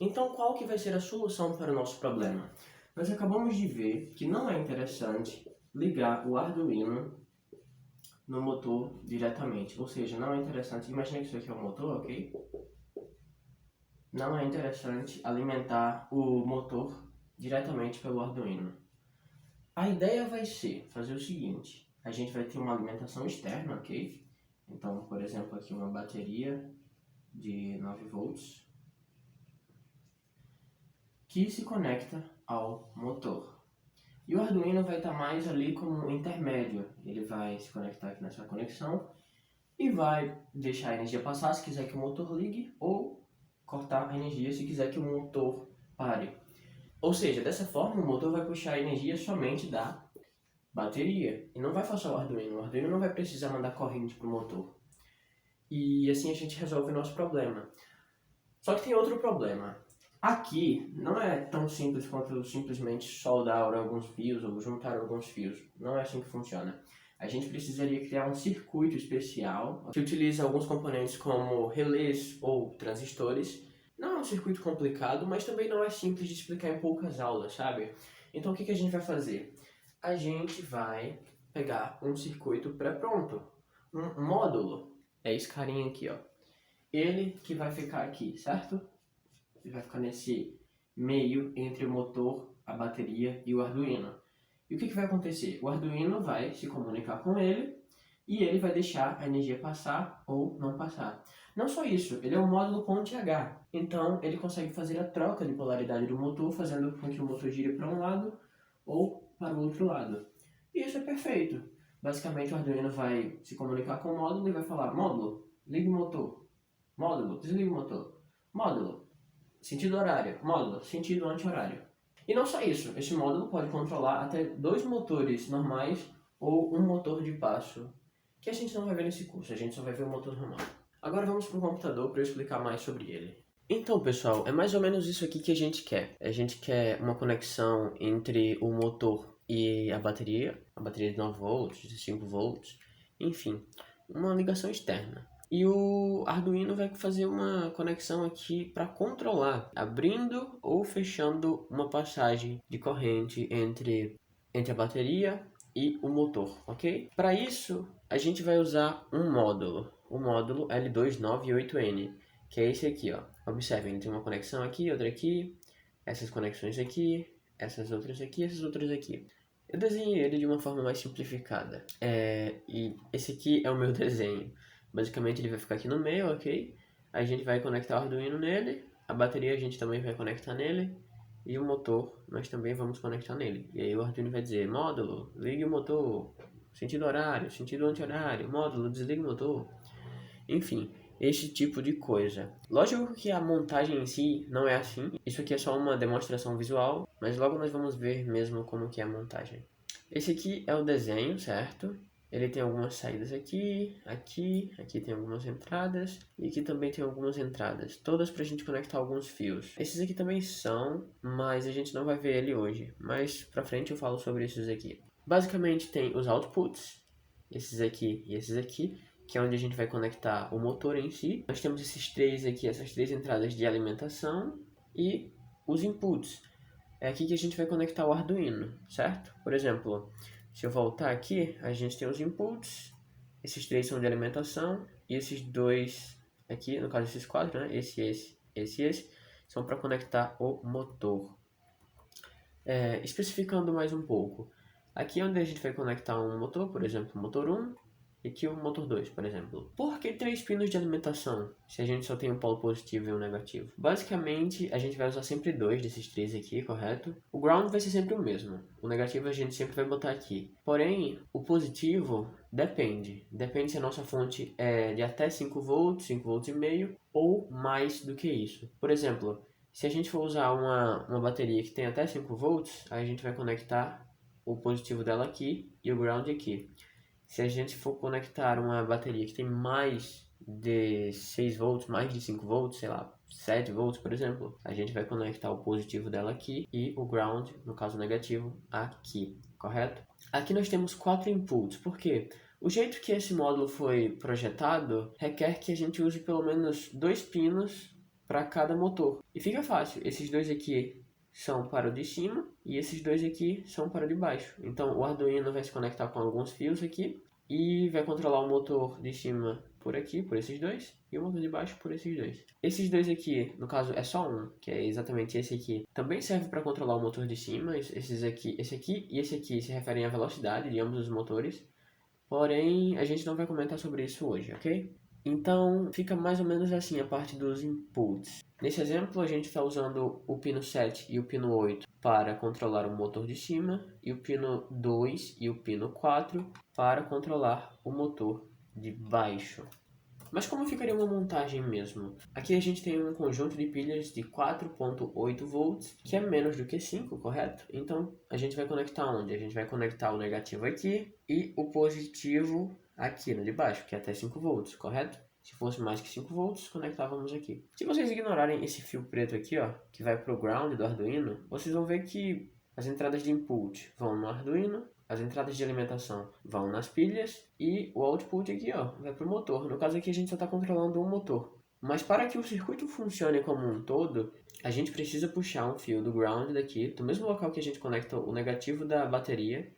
Então, qual que vai ser a solução para o nosso problema? Nós acabamos de ver que não é interessante ligar o Arduino no motor diretamente, ou seja, não é interessante, imagina que isso aqui é um motor, ok? Não é interessante alimentar o motor diretamente pelo Arduino. A ideia vai ser fazer o seguinte, a gente vai ter uma alimentação externa, ok? Então, por exemplo, aqui uma bateria de 9 volts que se conecta ao motor. E o Arduino vai estar mais ali como um intermédio. Ele vai se conectar aqui nessa conexão e vai deixar a energia passar se quiser que o motor ligue ou cortar a energia se quiser que o motor pare. Ou seja, dessa forma o motor vai puxar a energia somente da bateria e não vai forçar o Arduino. O Arduino não vai precisar mandar corrente para o motor. E assim a gente resolve o nosso problema. Só que tem outro problema. Aqui não é tão simples quanto simplesmente soldar alguns fios ou juntar alguns fios. Não é assim que funciona. A gente precisaria criar um circuito especial que utiliza alguns componentes como relés ou transistores. Não é um circuito complicado, mas também não é simples de explicar em poucas aulas, sabe? Então o que a gente vai fazer? A gente vai pegar um circuito pré-pronto, um módulo. É esse carinha aqui, ó. Ele que vai ficar aqui, certo? Ele vai ficar nesse meio entre o motor, a bateria e o Arduino. E o que vai acontecer? O Arduino vai se comunicar com ele e ele vai deixar a energia passar ou não passar. Não só isso, ele é um módulo ponte H. Então ele consegue fazer a troca de polaridade do motor, fazendo com que o motor gire para um lado ou para o outro lado. E isso é perfeito. Basicamente o Arduino vai se comunicar com o módulo e vai falar: módulo, ligue o motor. Módulo, desliga o motor. Módulo, sentido horário. Módulo, sentido anti-horário. E não só isso, esse módulo pode controlar até 2 motores normais ou um motor de passo, que a gente não vai ver nesse curso, a gente só vai ver o motor normal. Agora vamos para o computador para eu explicar mais sobre ele. Então, pessoal, é mais ou menos isso aqui que a gente quer. A gente quer uma conexão entre o motor e a bateria de 9 volts, de 5 volts, enfim, uma ligação externa. E o Arduino vai fazer uma conexão aqui para controlar, abrindo ou fechando uma passagem de corrente entre a bateria e o motor, ok? Para isso, a gente vai usar um módulo, o módulo L298N, que é esse aqui, ó. Observem, ele tem uma conexão aqui, outra aqui, essas conexões aqui, essas outras aqui, essas outras aqui. Eu desenhei ele de uma forma mais simplificada. E esse aqui é o meu desenho. Basicamente ele vai ficar aqui no meio, ok? A gente vai conectar o Arduino nele, a bateria a gente também vai conectar nele, e o motor nós também vamos conectar nele. E aí o Arduino vai dizer: módulo, ligue o motor, sentido horário, sentido anti-horário, módulo, desligue o motor. Enfim, esse tipo de coisa. Lógico que a montagem em si não é assim. Isso aqui é só uma demonstração visual, mas logo nós vamos ver mesmo como que é a montagem. Esse aqui é o desenho, certo? Ele tem algumas saídas aqui, aqui tem algumas entradas e aqui também tem algumas entradas, todas para a gente conectar alguns fios. Esses aqui também são, mas a gente não vai ver ele hoje, mas para frente eu falo sobre esses aqui. Basicamente tem os outputs, esses aqui e esses aqui, que é onde a gente vai conectar o motor em si. Nós temos esses três aqui, essas três entradas de alimentação e os inputs. É aqui que a gente vai conectar o Arduino, certo? Por exemplo, se eu voltar aqui, a gente tem os inputs, esses três são de alimentação, e esses dois aqui, no caso esses quatro, né? Esse, são para conectar o motor. Especificando mais um pouco, aqui é onde a gente vai conectar um motor, por exemplo, o motor 1, e aqui o motor 2, por exemplo. Por que 3 pinos de alimentação, se a gente só tem um polo positivo e um negativo? Basicamente, a gente vai usar sempre 2 desses 3 aqui, correto? O ground vai ser sempre o mesmo. O negativo a gente sempre vai botar aqui. Porém, o positivo depende. Depende se a nossa fonte é de até 5 volts, 5 volts e meio, ou mais do que isso. Por exemplo, se a gente for usar uma bateria que tem até 5 volts, aí a gente vai conectar o positivo dela aqui e o ground aqui. Se a gente for conectar uma bateria que tem mais de 6 volts, mais de 5 volts, sei lá, 7 volts, por exemplo, a gente vai conectar o positivo dela aqui e o ground, no caso negativo, aqui, correto? Aqui nós temos 4 inputs, por quê? O jeito que esse módulo foi projetado requer que a gente use pelo menos 2 pinos para cada motor. E fica fácil, esses dois aqui são para o de cima e esses dois aqui são para o de baixo. Então o Arduino vai se conectar com alguns fios aqui e vai controlar o motor de cima por aqui, por esses dois, e o motor de baixo por esses dois. Esses dois aqui, no caso é só um, que é exatamente esse aqui, também serve para controlar o motor de cima. Esse aqui e esse aqui se referem à velocidade de ambos os motores. Porém, a gente não vai comentar sobre isso hoje, ok? Então, fica mais ou menos assim a parte dos inputs. Nesse exemplo, a gente está usando o pino 7 e o pino 8 para controlar o motor de cima e o pino 2 e o pino 4 para controlar o motor de baixo. Mas como ficaria uma montagem mesmo? Aqui a gente tem um conjunto de pilhas de 4.8 volts, que é menos do que 5, correto? Então, a gente vai conectar onde? A gente vai conectar o negativo aqui e o positivo aqui no de baixo, que é até 5 volts, correto? Se fosse mais que 5 volts, conectávamos aqui. Se vocês ignorarem esse fio preto aqui, ó, que vai para o ground do Arduino, vocês vão ver que as entradas de input vão no Arduino, as entradas de alimentação vão nas pilhas e o output aqui, ó, vai para o motor. No caso aqui a gente só está controlando um motor. Mas para que o circuito funcione como um todo, a gente precisa puxar um fio do ground daqui, do mesmo local que a gente conecta o negativo da bateria,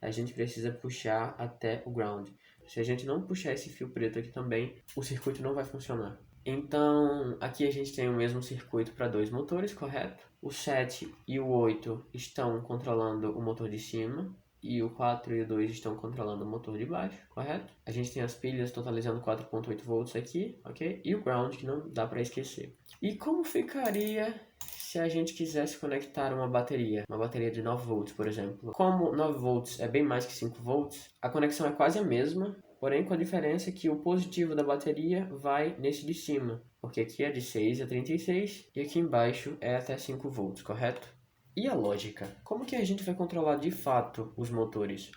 a gente precisa puxar até o ground. Se a gente não puxar esse fio preto aqui também, o circuito não vai funcionar. Então, aqui a gente tem o mesmo circuito para dois motores, correto? O 7 e o 8 estão controlando o motor de cima e o 4 e o 2 estão controlando o motor de baixo, correto? A gente tem as pilhas totalizando 4.8 volts aqui, ok? E o ground, que não dá para esquecer. E como ficaria se a gente quisesse conectar uma bateria de 9 volts, por exemplo? Como 9 volts é bem mais que 5 volts, a conexão é quase a mesma, porém com a diferença que o positivo da bateria vai nesse de cima, porque aqui é de 6 a 36 e aqui embaixo é até 5 volts, correto? E a lógica? Como que a gente vai controlar de fato os motores?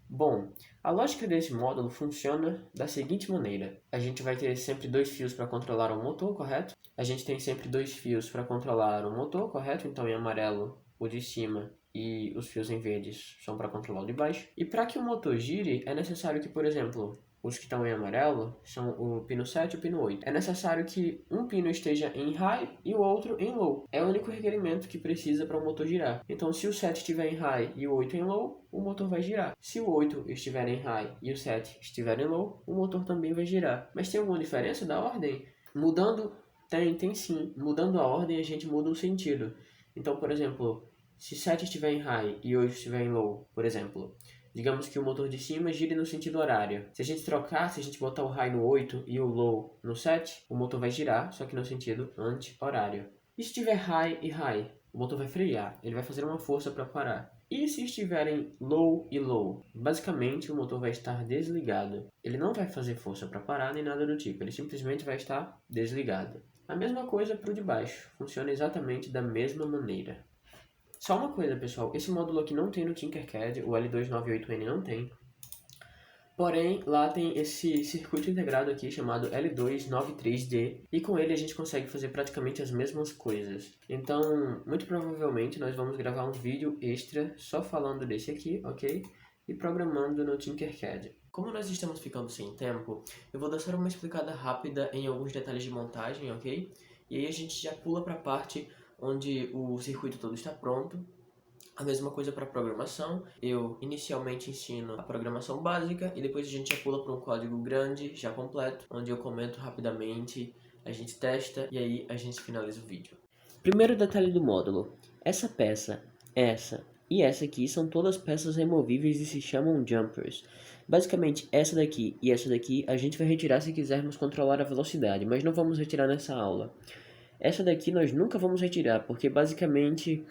Bom, a lógica desse módulo funciona da seguinte maneira. A gente vai ter sempre dois fios para controlar o motor, correto? A gente tem sempre dois fios para controlar o motor, correto? Então em amarelo o de cima e os fios em verdes são para controlar o de baixo. E para que o motor gire, é necessário que, por exemplo, os que estão em amarelo são o pino 7 e o pino 8. É necessário que um pino esteja em high e o outro em low. É o único requerimento que precisa para o motor girar. Então, se o 7 estiver em high e o 8 em low, o motor vai girar. Se o 8 estiver em high e o 7 estiver em low, o motor também vai girar. Mas tem alguma diferença da ordem? Mudando, tem sim. Mudando a ordem, a gente muda o sentido. Então, por exemplo, se 7 estiver em high e 8 estiver em low, por exemplo, digamos que o motor de cima gire no sentido horário. Se a gente trocar, se a gente botar o high no 8 e o low no 7, o motor vai girar, só que no sentido anti-horário. E se tiver high e high, o motor vai frear, ele vai fazer uma força para parar. E se estiverem low e low, basicamente o motor vai estar desligado. Ele não vai fazer força para parar nem nada do tipo, ele simplesmente vai estar desligado. A mesma coisa para o de baixo, funciona exatamente da mesma maneira. Só uma coisa, pessoal, esse módulo aqui não tem no Tinkercad, o L298N não tem. Porém, lá tem esse circuito integrado aqui chamado L293D e com ele a gente consegue fazer praticamente as mesmas coisas. Então, muito provavelmente nós vamos gravar um vídeo extra só falando desse aqui, ok? E programando no Tinkercad. Como nós estamos ficando sem tempo, eu vou dar só uma explicada rápida em alguns detalhes de montagem, ok? E aí a gente já pula para a parte onde o circuito todo está pronto. A mesma coisa para programação, eu inicialmente ensino a programação básica e depois a gente já pula para um código grande, já completo, onde eu comento rapidamente, a gente testa e aí a gente finaliza o vídeo. Primeiro detalhe do módulo, essa peça, essa e essa aqui são todas peças removíveis e se chamam jumpers. Basicamente, essa daqui e essa daqui a gente vai retirar se quisermos controlar a velocidade, mas não vamos retirar nessa aula. Essa daqui nós nunca vamos retirar, porque basicamente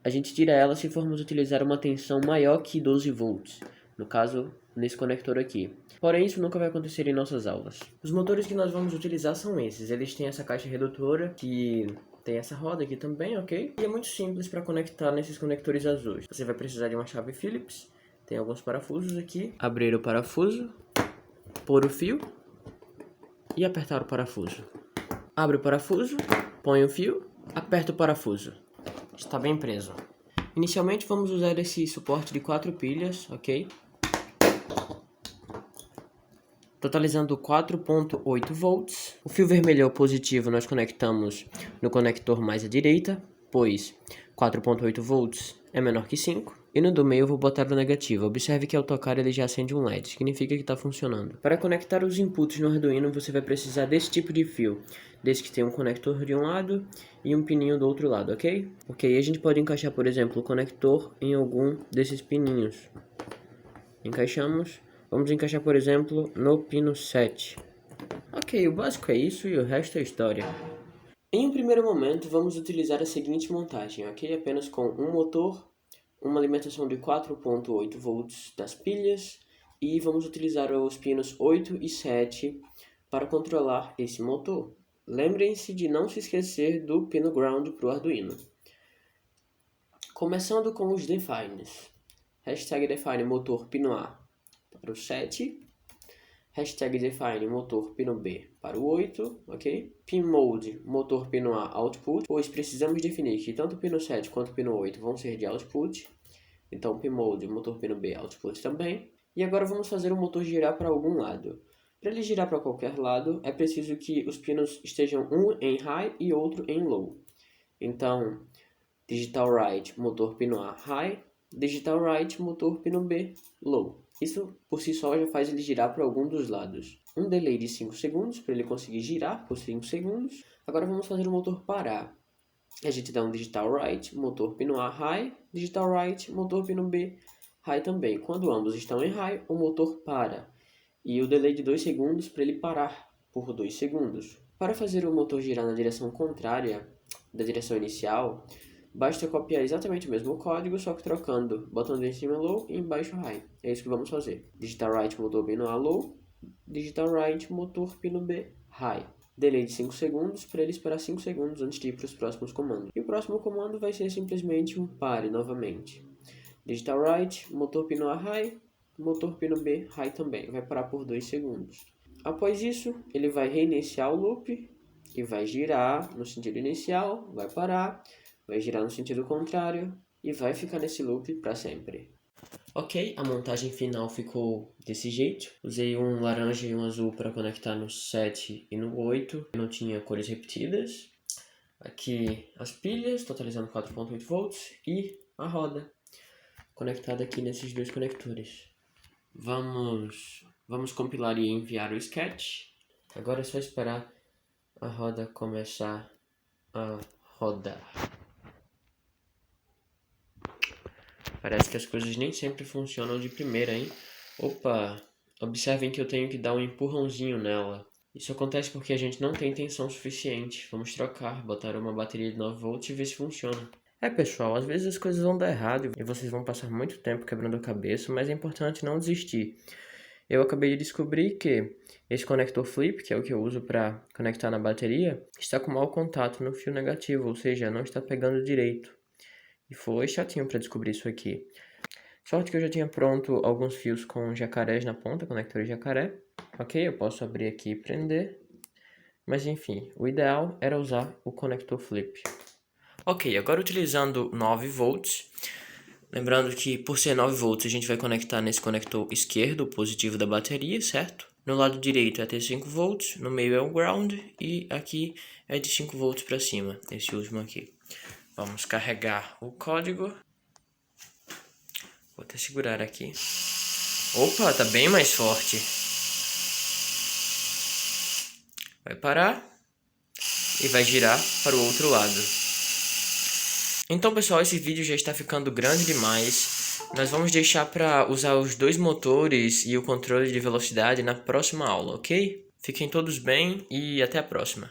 a gente tira ela se formos utilizar uma tensão maior que 12 volts, no caso, nesse conector aqui. Porém, isso nunca vai acontecer em nossas aulas. Os motores que nós vamos utilizar são esses, eles têm essa caixa redutora, que tem essa roda aqui também, ok? E é muito simples para conectar nesses conectores azuis. Você vai precisar de uma chave Phillips, tem alguns parafusos aqui. Abrir o parafuso, pôr o fio e apertar o parafuso. Abre o parafuso, põe o fio, aperta o parafuso. Está bem preso. Inicialmente vamos usar esse suporte de 4 pilhas, ok? totalizando 4.8 volts. O fio vermelho é o positivo, nós conectamos no conector mais à direita, pois 4.8 volts é menor que 5. E no do meio eu vou botar o negativo. Observe que ao tocar ele já acende um LED, significa que está funcionando. Para conectar os inputs no Arduino você vai precisar desse tipo de fio, desse que tem um conector de um lado e um pininho do outro lado, ok? Porque aí a gente pode encaixar, por exemplo, o conector em algum desses pininhos. Encaixamos. Vamos encaixar, por exemplo, no pino 7. Ok, o básico é isso e o resto é história. Em um primeiro momento, vamos utilizar a seguinte montagem, ok? Apenas com um motor, uma alimentação de 4.8 volts das pilhas e vamos utilizar os pinos 8 e 7 para controlar esse motor. Lembrem-se de não se esquecer do pino ground para o Arduino. Começando com os defines. Hashtag define motor pino A para o 7. Hashtag define motor pino B para o 8, ok? Pin mode motor pino A output, pois precisamos definir que tanto o pino 7 quanto o pino 8 vão ser de output. Então pin mode motor pino B output também. E agora vamos fazer o motor girar para algum lado. Para ele girar para qualquer lado, é preciso que os pinos estejam um em high e outro em low. Então, digital right motor pino A high, digital right motor pino B low. Isso por si só já faz ele girar para algum dos lados. Um delay de 5 segundos para ele conseguir girar por 5 segundos. Agora vamos fazer o motor parar. A gente dá um digital right, motor pino A high, digital right, motor pino B high também. Quando ambos estão em high, o motor para. E o delay de 2 segundos para ele parar por 2 segundos. Para fazer o motor girar na direção contrária da direção inicial, basta copiar exatamente o mesmo código, só que trocando, botando em cima low e embaixo high. É isso que vamos fazer. Digital right motor pino A low, digital right motor pino B high. Delay de 5 segundos para ele esperar 5 segundos antes de ir para os próximos comandos. E o próximo comando vai ser simplesmente um pare novamente. Digital right, motor pino A high, motor pino B high também. Vai parar por 2 segundos. Após isso, ele vai reiniciar o loop e vai girar no sentido inicial, vai parar, vai girar no sentido contrário e vai ficar nesse loop para sempre. Ok, a montagem final ficou desse jeito. Usei um laranja e um azul para conectar no 7 e no 8. Não tinha cores repetidas. Aqui as pilhas, totalizando 4.8 volts. E a roda, conectada aqui nesses dois conectores. Vamos compilar e enviar o sketch. Agora é só esperar a roda começar a rodar. Parece que as coisas nem sempre funcionam de primeira, hein? Opa! Observem que eu tenho que dar um empurrãozinho nela. Isso acontece porque a gente não tem tensão suficiente. Vamos trocar, botar uma bateria de 9 volts e ver se funciona. Pessoal, às vezes as coisas vão dar errado e vocês vão passar muito tempo quebrando a cabeça, mas é importante não desistir. Eu acabei de descobrir que esse conector flip, que é o que eu uso para conectar na bateria, está com mau contato no fio negativo, ou seja, não está pegando direito. E foi chatinho para descobrir isso aqui. Sorte que eu já tinha pronto alguns fios com jacarés na ponta, conectores jacaré. Ok, eu posso abrir aqui e prender. Mas enfim, o ideal era usar o conector flip. Ok, agora utilizando 9 volts. Lembrando que por ser 9 volts a gente vai conectar nesse conector esquerdo, o positivo da bateria, certo? No lado direito é até 5 volts, no meio é o ground e aqui é de 5 volts para cima, esse último aqui. Vamos carregar o código. Vou até segurar aqui. Opa, tá bem mais forte. Vai parar e vai girar para o outro lado. Então, pessoal, esse vídeo já está ficando grande demais. Nós vamos deixar para usar os dois motores e o controle de velocidade na próxima aula, ok? Fiquem todos bem e até a próxima.